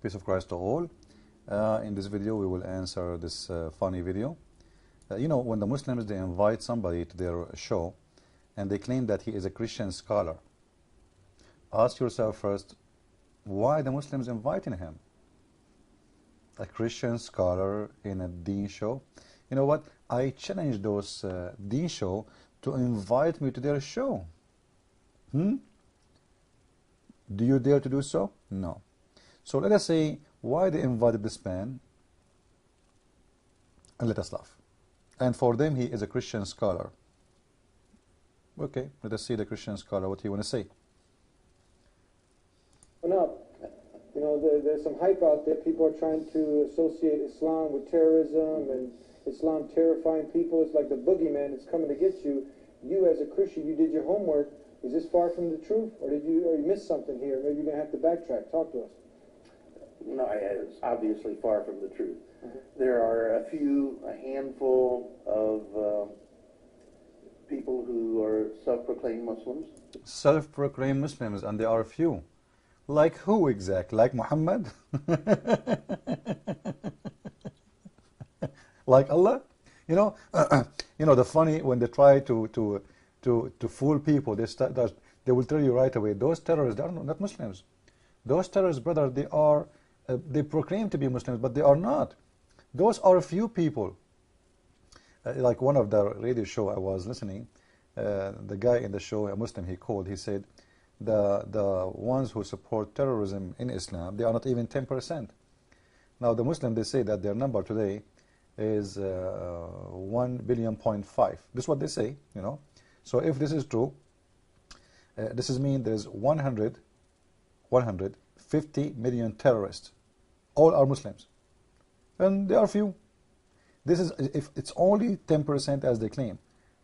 Peace of Christ to all. In this video we will answer this funny video. You know, when the Muslims, they invite somebody to their show and they claim that he is a Christian scholar, ask yourself first, why the Muslims inviting him? A Christian scholar in a deen show? You know what? I challenge those deen show to invite me to their show. Do you dare to do so? No. So let us say why they invited this man, and let us laugh. And for them, he is a Christian scholar. Okay, let us see the Christian scholar, what he want to say. Up. You know, there's some hype out there. People are trying to associate Islam with terrorism and Islam terrifying people. It's like the boogeyman is coming to get you. You as a Christian, you did your homework. Is this far from the truth, or you miss something here? Maybe you're gonna have to backtrack. Talk to us. No, it's obviously far from the truth. There are a handful of people who are self-proclaimed Muslims. Self-proclaimed Muslims, and there are few. Like who exactly? Like Muhammad? Like Allah? You know, the funny, when they try to fool people, they will tell you right away, those terrorists, they are not Muslims. Those terrorists, brother, they proclaim to be Muslims, but they are not. Those are a few people. Like one of the radio show I was listening, the guy in the show, a Muslim, he called, he said, the ones who support terrorism in Islam, they are not even 10%. Now the Muslim, they say that their number today is 1.5 billion. This is what they say, you know. So if this is true, this is mean there's 150 million terrorists. All are Muslims, and there are few. This is, if it's only 10% as they claim,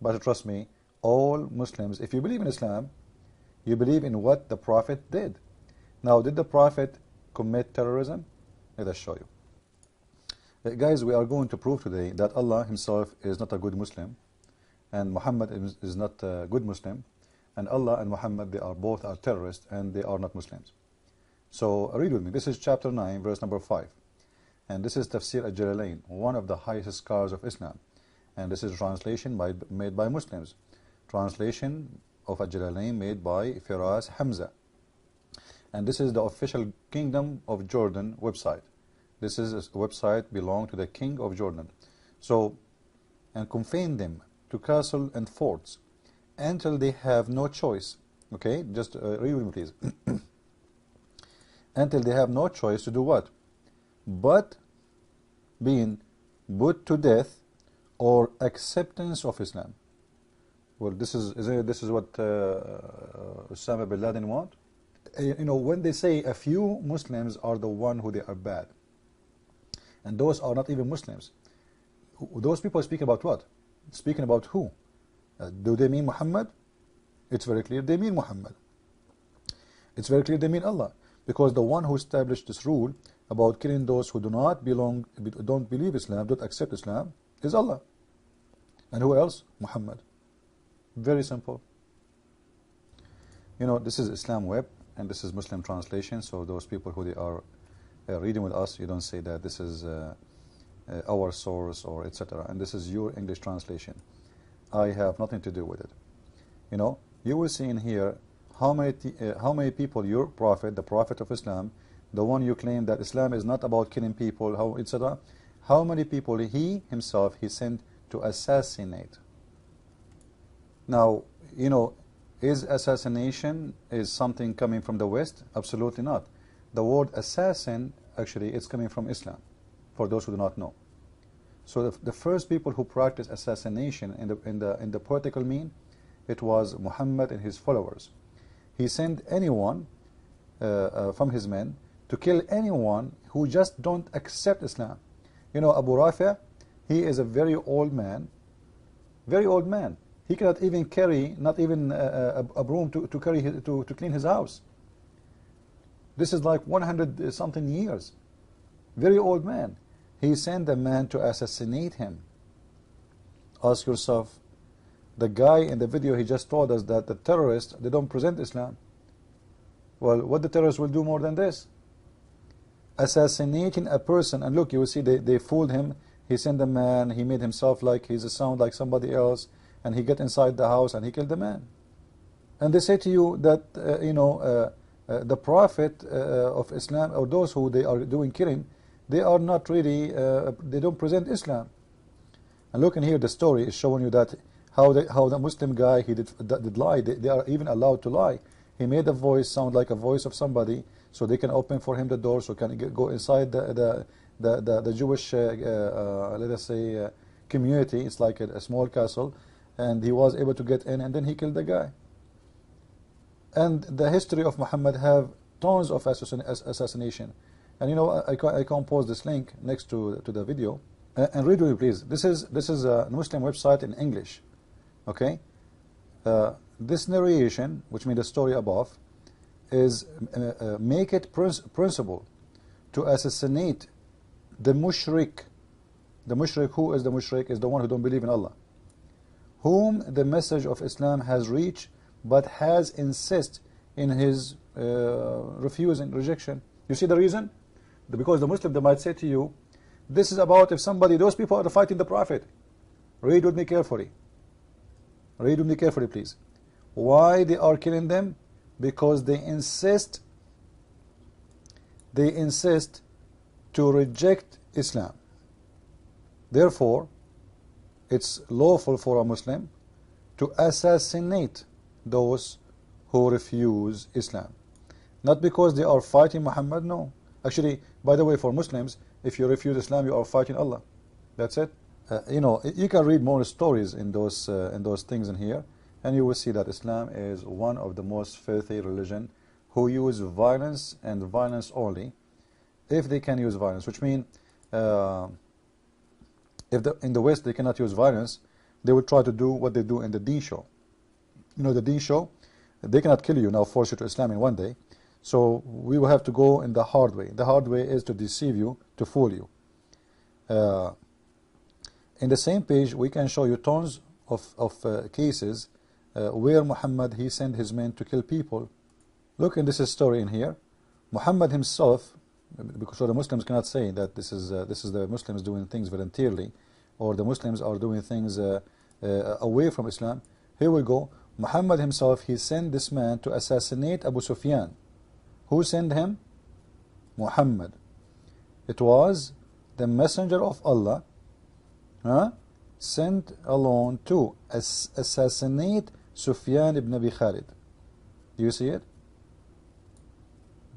but trust me, all Muslims, if you believe in Islam, you believe in what the Prophet did. Now, did the Prophet commit terrorism? Let us show you. Guys, we are going to prove today that Allah himself is not a good Muslim, and Muhammad is not a good Muslim, and Allah and Muhammad, they are both terrorists, and they are not Muslims. So read with me. This is chapter 9, verse number 5. And this is Tafsir al-Jalalain, one of the highest scholars of Islam. And this is translation made by Muslims. Translation of al-Jalalain made by Firas Hamza. And this is the official Kingdom of Jordan website. This is a website belong to the King of Jordan. So, and confine them to castle and forts until they have no choice. Okay, just read with me, please. Until they have no choice to do what? But being put to death or acceptance of Islam. Well, this is what Osama bin Laden want. You know, when they say a few Muslims are the one who they are bad, and those are not even Muslims, those people speak about what? Speaking about who? Do they mean Muhammad? It's very clear they mean Muhammad. It's very clear they mean Allah, because the one who established this rule about killing those who don't believe Islam, don't accept Islam, is Allah. And who else? Muhammad. Very simple. You know, this is Islam web, and this is Muslim translation. So those people who they are reading with us, you don't say that this is our source or etc. And this is your English translation. I have nothing to do with it. You know, you will see in here how many people your Prophet, the Prophet of Islam, the one you claim that Islam is not about killing people, how etc. How many people he himself sent to assassinate? Now, you know, is assassination is something coming from the West? Absolutely not. The word assassin, actually, it's coming from Islam, for those who do not know. So the first people who practiced assassination in the political mean, it was Muhammad and his followers. He sent anyone from his men to kill anyone who just don't accept Islam. You know, Abu Rafi', he is a very old man. Very old man. He cannot even carry, not even a broom to clean his house. This is like 100 something years. Very old man. He sent a man to assassinate him. Ask yourself, the guy in the video, he just told us that the terrorists, they don't present Islam. Well, what the terrorists will do more than this? assassinating a person. And look, you will see they fooled him. He sent a man, he made himself like he's a sound like somebody else, and he get inside the house and he killed the man. And they say to you that the Prophet of Islam, or those who they are doing killing, they are not really, they don't present Islam. And look in here, the story is showing you that how the Muslim guy, he did lie. They are even allowed to lie. He made a voice sound like a voice of somebody, so they can open for him the door, so can go inside the Jewish, let us say, community. It's like a small castle, and he was able to get in, and then he killed the guy. And the history of Muhammad have tons of assassination. And I can post this link next to the video, and read with me, please. This is a Muslim website in English. Okay, this narration, which means the story above, is make it principle to assassinate the mushrik. The mushrik, who is the mushrik? Is the one who don't believe in Allah, whom the message of Islam has reached, but has insist in his refusing, rejection. You see the reason? Because the Muslim, they might say to you, this is about if somebody, those people are fighting the Prophet. Read with me carefully. Read with me carefully, please. Why they are killing them? Because they insist to reject Islam. Therefore, it's lawful for a Muslim to assassinate those who refuse Islam. Not because they are fighting Muhammad, no. Actually, by the way, for Muslims, if you refuse Islam, you are fighting Allah. That's it. You can read more stories in those things in here, and you will see that Islam is one of the most filthy religion who use violence and violence only, if they can use violence. Which means, in the West they cannot use violence, they would try to do what they do in the Deen show. The Deen show, they cannot kill you now, force you to Islam in one day. So we will have to go in the hard way. The hard way is to deceive you, to fool you. In the same page, we can show you tons of cases where Muhammad, he sent his men to kill people. Look in this story in here. Muhammad himself, because the Muslims cannot say that this is the Muslims doing things voluntarily, or the Muslims are doing things away from Islam. Here we go. Muhammad himself, he sent this man to assassinate Abu Sufyan. Who sent him? Muhammad. It was the messenger of Allah, sent alone to assassinate Sufyan ibn Abi Khalid. Do you see it?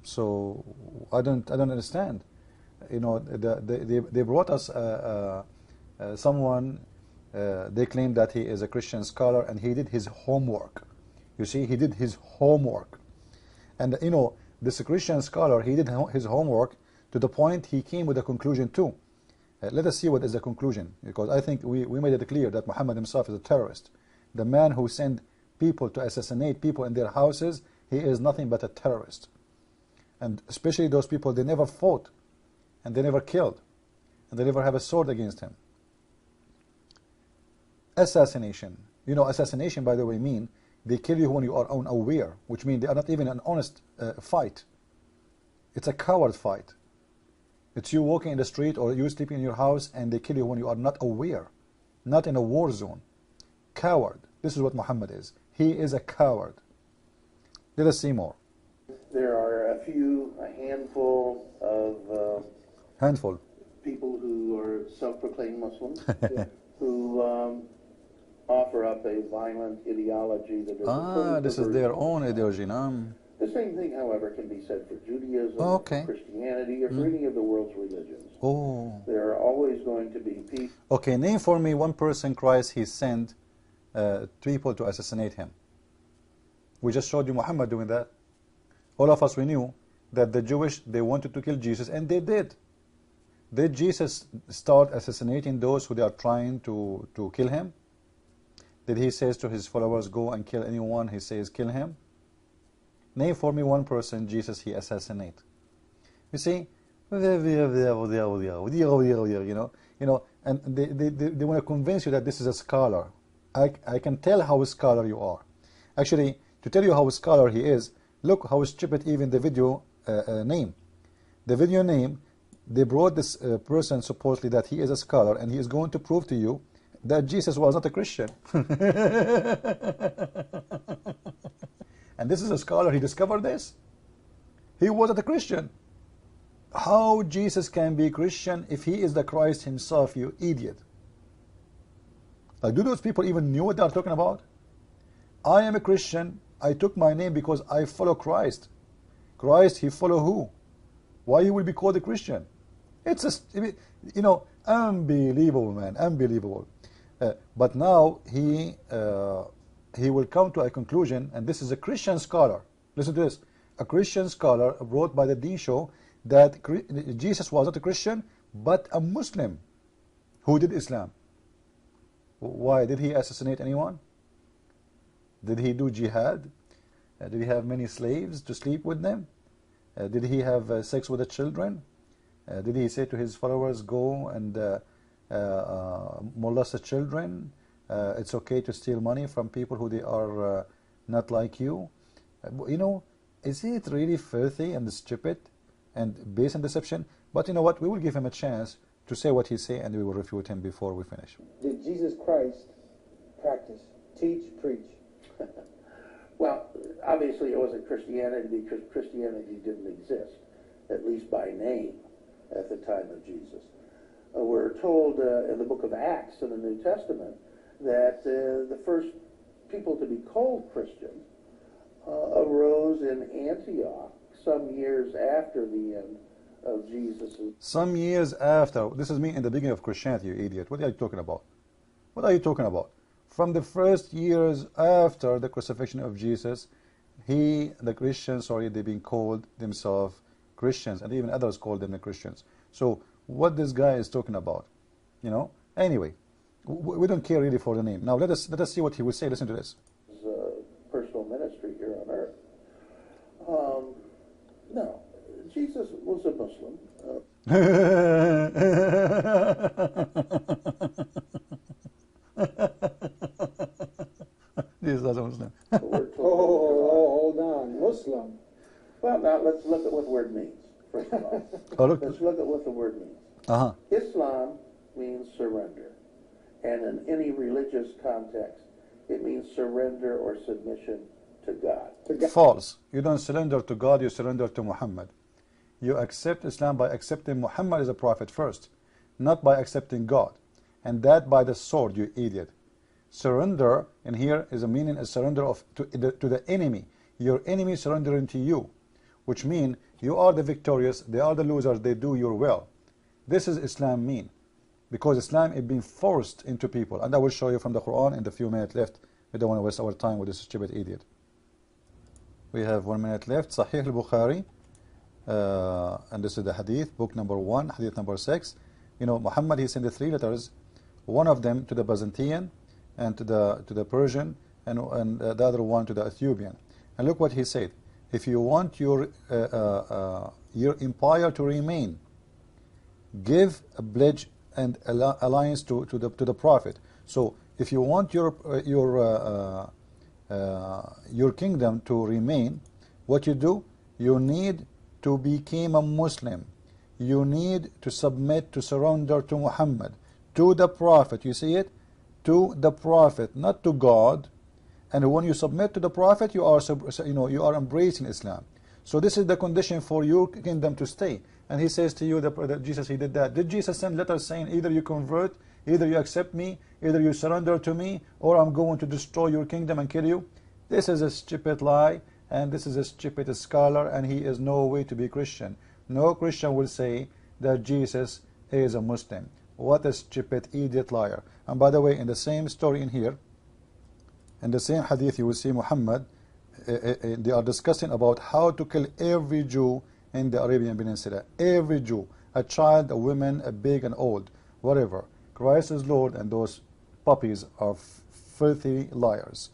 So I don't understand. They brought us someone. They claim that he is a Christian scholar and he did his homework. You see, he did his homework, and this Christian scholar, he did his homework to the point he came with a conclusion too. Let us see what is the conclusion, because I think we made it clear that Muhammad himself is a terrorist. The man who sent people to assassinate people in their houses, he is nothing but a terrorist. And especially those people, they never fought, and they never killed, and they never have a sword against him. Assassination. Assassination, by the way, mean they kill you when you are unaware, which means they are not even an honest fight. It's a coward fight. It's you walking in the street or you sleeping in your house and they kill you when you are not aware, not in a war zone. Coward. This is what Muhammad is. He is a coward. Let us see more. There are a handful of people who are self-proclaimed Muslims who offer up a violent ideology that is this is their own ideology. The same thing, however, can be said for Judaism, Christianity, or for any of the world's religions. There are always going to be people. Okay, name for me one person Christ he sent people to assassinate him. We just showed you Muhammad doing that. All of us, we knew that the Jewish, they wanted to kill Jesus, and they did. Did Jesus start assassinating those who they are trying to kill him? Did he say to his followers, go and kill anyone he says kill him? Name for me one person Jesus he assassinate. You see, and they want to convince you that this is a scholar. I can tell how a scholar you are. Actually, to tell you how a scholar he is, look how stupid even the video name. The video name, they brought this person supposedly that he is a scholar and he is going to prove to you that Jesus was not a Christian. And this is a scholar, he discovered this. He wasn't a Christian. How Jesus can be Christian if he is the Christ himself, you idiot? Like, do those people even know what they are talking about? I am a Christian. I took my name because I follow Christ. Christ, he follow who? Why he will be called a Christian? It's a, you know, unbelievable, man, unbelievable. But now he will come to a conclusion, and this is a Christian scholar. Listen to this. A Christian scholar wrote by the D show that Jesus was not a Christian, but a Muslim who did Islam. Why? Did he assassinate anyone? Did he do jihad? Did he have many slaves to sleep with them? Did he have sex with the children? Did he say to his followers, go and molest the children? It's okay to steal money from people who they are not like you. You know, is it really filthy and stupid and based on deception? But you know what? We will give him a chance to say what he say, and we will refute him before we finish. Did Jesus Christ practice, teach, preach? Well, obviously it wasn't Christianity because Christianity didn't exist, at least by name, at the time of Jesus. We're told in the book of Acts in the New Testament that the first people to be called Christians arose in Antioch some years after the end of Jesus'. Some years after. This is me in the beginning of Christianity, you idiot. What are you talking about? What are you talking about? From the first years after the crucifixion of Jesus, the Christians, they've been called themselves Christians, and even others called them the Christians. So what this guy is talking about, you know? Anyway, we don't care really for the name. Now let us see what he will say. Listen to this. Personal ministry here on earth. No, Jesus was a Muslim. Jesus was a Muslim. Hold on, Muslim. Well, now let's look at what the word means, first of all. Let's look at what the word means. Islam means surrender. And in any religious context, it means surrender or submission to God. False. You don't surrender to God, you surrender to Muhammad. You accept Islam by accepting Muhammad as a prophet first, not by accepting God. And that by the sword, you idiot. Surrender, and here is a meaning, a surrender to the enemy. Your enemy surrendering to you, which means you are the victorious, they are the losers, they do your will. This is Islam mean. Because Islam is being forced into people. And I will show you from the Quran in the few minutes left. We don't want to waste our time with this stupid idiot. We have 1 minute left. Sahih al-Bukhari. And this is the hadith, book number 1, hadith number 6. You know, Muhammad, he sent the 3 letters. One of them to the Byzantine and to the Persian, and the other one to the Ethiopian. And look what he said. If you want your empire to remain, give a pledge and alliance to the Prophet. So if you want your kingdom to remain, what you do, you need to become a Muslim. You need to submit, to surrender to Muhammad, to the Prophet. You see it? To the Prophet, not to God. And when you submit to the Prophet, you are embracing Islam. So this is the condition for your kingdom to stay. And he says to you that Jesus, he did that. Did Jesus send letters saying either you convert, either you accept me, either you surrender to me, or I'm going to destroy your kingdom and kill you? This is a stupid lie, and this is a stupid scholar, and he is no way to be Christian. No Christian will say that Jesus is a Muslim. What a stupid idiot liar. And by the way, in the same story in here, in the same hadith, you will see Muhammad, they are discussing about how to kill every Jew in the Arabian Peninsula. Every Jew, a child, a woman, a big and old, whatever. Christ is Lord, and those puppies are filthy liars.